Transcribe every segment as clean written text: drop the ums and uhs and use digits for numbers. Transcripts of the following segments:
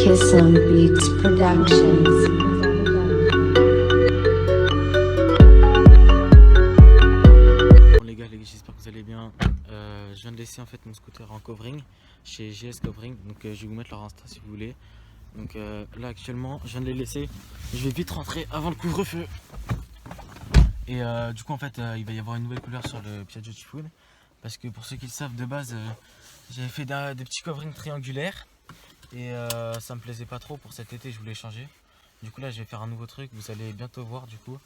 Kissum Beats Productions. Bon les gars, j'espère que vous allez bien. Je viens de laisser en fait mon scooter en covering chez GS Covering, donc je vais vous mettre leur Insta si vous voulez. Donc là actuellement je viens de les laisser, je vais vite rentrer avant le couvre-feu. Et du coup en fait il va y avoir une nouvelle couleur sur le Piaggio Typhoon, parce que pour ceux qui le savent, de base j'avais fait des petits coverings triangulaires et ça me plaisait pas trop. Pour cet été je voulais changer. Du coup là je vais faire un nouveau truc, vous allez bientôt voir. Du coup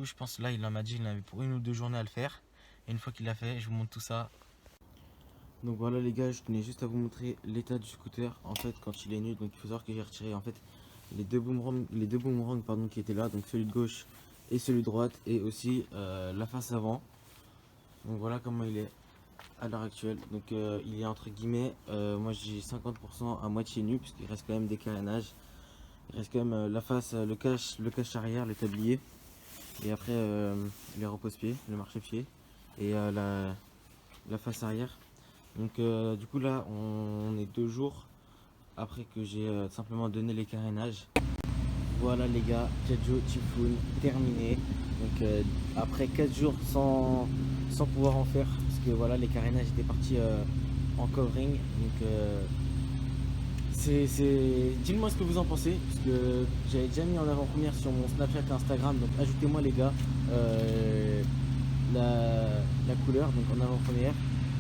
je pense là il m'a dit qu'il avait pour 1 ou 2 journées à le faire. Et une fois qu'il l'a fait, je vous montre tout ça. Donc voilà les gars, je tenais juste à vous montrer l'état du scooter en fait quand il est nu. Donc il faut savoir que j'ai retiré en fait les deux boomerangs pardon, qui étaient là, donc celui de gauche et celui de droite, et aussi la face avant. Donc voilà comment il est à l'heure actuelle. Donc il est entre guillemets, moi je dis 50% à moitié nu, puisqu'il reste quand même des carénages. Il reste quand même la face, le cache arrière, le tablier, et après les repose-pieds, le marchepied, et la face arrière. Donc du coup là on est 2 jours après que j'ai simplement donné les carénages. Voilà les gars, Piaggio Typhoon terminé. Donc après 4 jours sans pouvoir en faire, parce que voilà les carénages étaient partis en covering. Donc dites-moi ce que vous en pensez, parce que j'avais déjà mis en avant-première sur mon Snapchat et Instagram. Donc ajoutez-moi les gars la couleur donc en avant-première.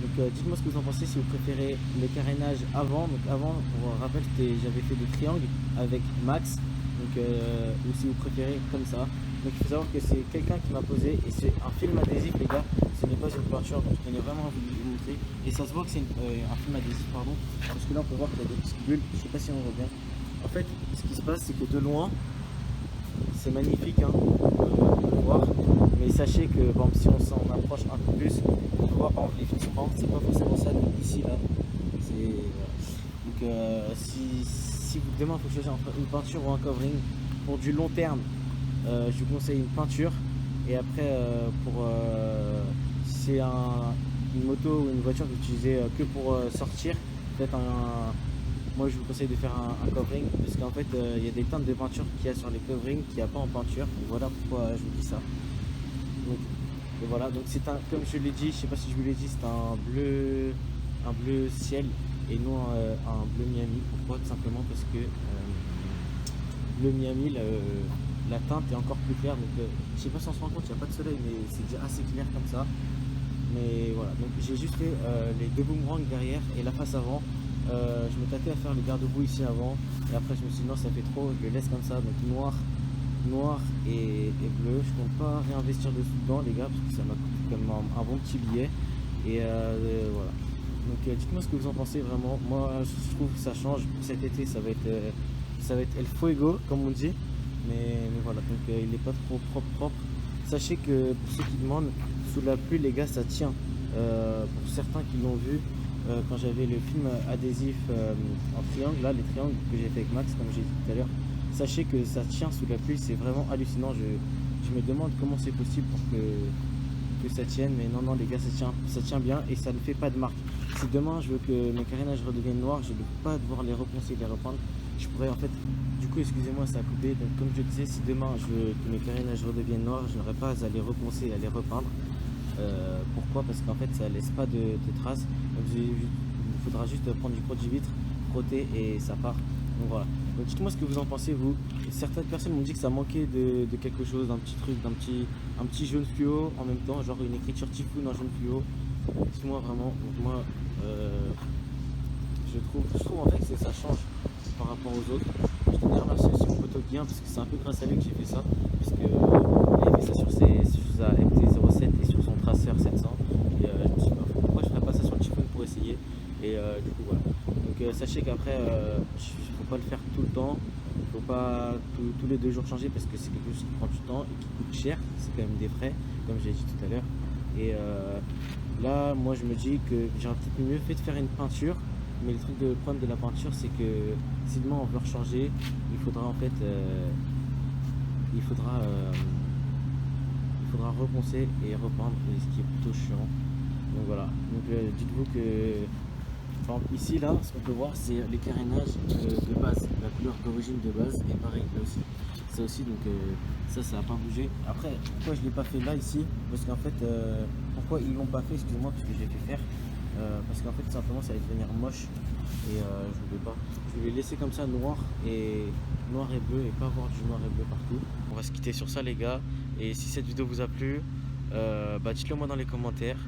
Donc dites-moi ce que vous en pensez, si vous préférez le carénage avant. Donc avant, pour rappel, j'avais fait des triangles avec Max, donc ou si vous préférez comme ça. Donc il faut savoir que c'est quelqu'un qui m'a posé, et c'est un film adhésif les gars, ce n'est pas une peinture. Donc je tenais vraiment à vous montrer, et ça se voit que c'est un film adhésif, pardon, parce que là on peut voir qu'il y a des petites bulles. Je sais pas si on voit bien. En fait ce qui se passe, c'est que de loin c'est magnifique, hein, on peut le voir. Mais sachez que bon, si on s'en approche un peu plus, on peut voir par exemple les finitions. C'est pas forcément ça ici là. Donc si vous demain il faut choisir entre une peinture ou un covering pour du long terme, je vous conseille une peinture. Et après si c'est une moto ou une voiture que vous utilisez que pour sortir, peut-être moi je vous conseille de faire un covering, parce qu'en fait il y a des teintes de peinture qu'il y a sur les coverings qu'il n'y a pas en peinture. Et voilà pourquoi je vous dis ça. Donc, et voilà, donc c'est comme je l'ai dit, je sais pas si je vous l'ai dit, c'est un bleu ciel et non un bleu Miami. Pourquoi? Tout simplement parce que bleu Miami, la teinte est encore plus claire. Donc je sais pas si on se rend compte, il n'y a pas de soleil, mais c'est déjà assez clair comme ça. Mais voilà, donc j'ai juste fait les 2 boomerangs derrière et la face avant. Je me tâtais à faire les garde-boue ici avant, et après je me suis dit non, ça fait trop, je le laisse comme ça. Donc noir et bleu. Je compte pas réinvestir dessus dedans les gars, parce que ça m'a coûté comme un bon petit billet. Et voilà. Donc dites-moi ce que vous en pensez vraiment. Moi je trouve que ça change. Cet été ça va être El Fuego comme on dit. Mais voilà, donc il n'est pas trop propre. Sachez que pour ceux qui demandent, sous la pluie les gars ça tient. Pour certains qui l'ont vu, quand j'avais le film adhésif en triangle, là les triangles que j'ai fait avec Max comme j'ai dit tout à l'heure, sachez que ça tient sous la pluie, c'est vraiment hallucinant. Je me demande comment c'est possible pour que ça tienne, mais non les gars, ça tient bien, et ça ne fait pas de marque. Si demain je veux que mes carénages redeviennent noirs, je ne veux pas devoir les reponcer et les repeindre. Je pourrais en fait, du coup excusez-moi ça a coupé, donc comme je disais, si demain je veux que mes carénages redeviennent noirs, je n'aurai pas à les reponcer et à les repeindre. Pourquoi? Parce qu'en fait ça laisse pas de traces. Donc il faudra juste prendre du produit vitre, frotter, et ça part. Donc voilà. Donc dites-moi ce que vous en pensez vous. Certaines personnes m'ont dit que ça manquait de quelque chose, d'un petit truc, un petit jaune fluo en même temps, genre une écriture Typhoon en jaune fluo. Dites-moi vraiment. Donc moi je trouve en fait que ça change par rapport aux autres. Je tenais à remercier aussi mon pote Guien, parce que c'est un peu grâce à lui que j'ai fait ça, parce que il a fait ça sur sa MT-07 et sur son traceur 700. Et je me suis dit pourquoi je ferais pas ça sur le Typhoon pour essayer. Et du coup voilà. Donc sachez qu'après faut pas le faire tout le temps. Il faut pas tous les 2 jours changer, parce que c'est quelque chose qui prend du temps et qui coûte cher. C'est quand même des frais, comme j'ai dit tout à l'heure. Et là moi je me dis que j'aurais peut-être mieux fait de faire une peinture. Mais le problème de la peinture, c'est que si demain on veut rechanger, il faudra en fait il faudra reponcer et repeindre, ce qui est plutôt chiant. Donc voilà. Donc dites-vous que Par exemple, ici, là, ce qu'on peut voir, c'est les carénages de base, la couleur d'origine de base, et pareil, là aussi. Ça aussi, donc ça n'a pas bougé. Après, pourquoi je ne l'ai pas fait là, ici? Parce qu'en fait, pourquoi ils l'ont pas fait, excusez-moi, parce que je l'ai fait faire. Parce qu'en fait, simplement, ça allait devenir moche, et je voulais pas. Je voulais laisser comme ça noir et bleu, et pas avoir du noir et bleu partout. On va se quitter sur ça, les gars, et si cette vidéo vous a plu, bah dites-le moi dans les commentaires.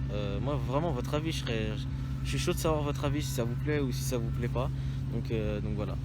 Moi, vraiment, votre avis, je suis chaud de savoir votre avis, si ça vous plaît ou si ça vous plaît pas. Donc voilà.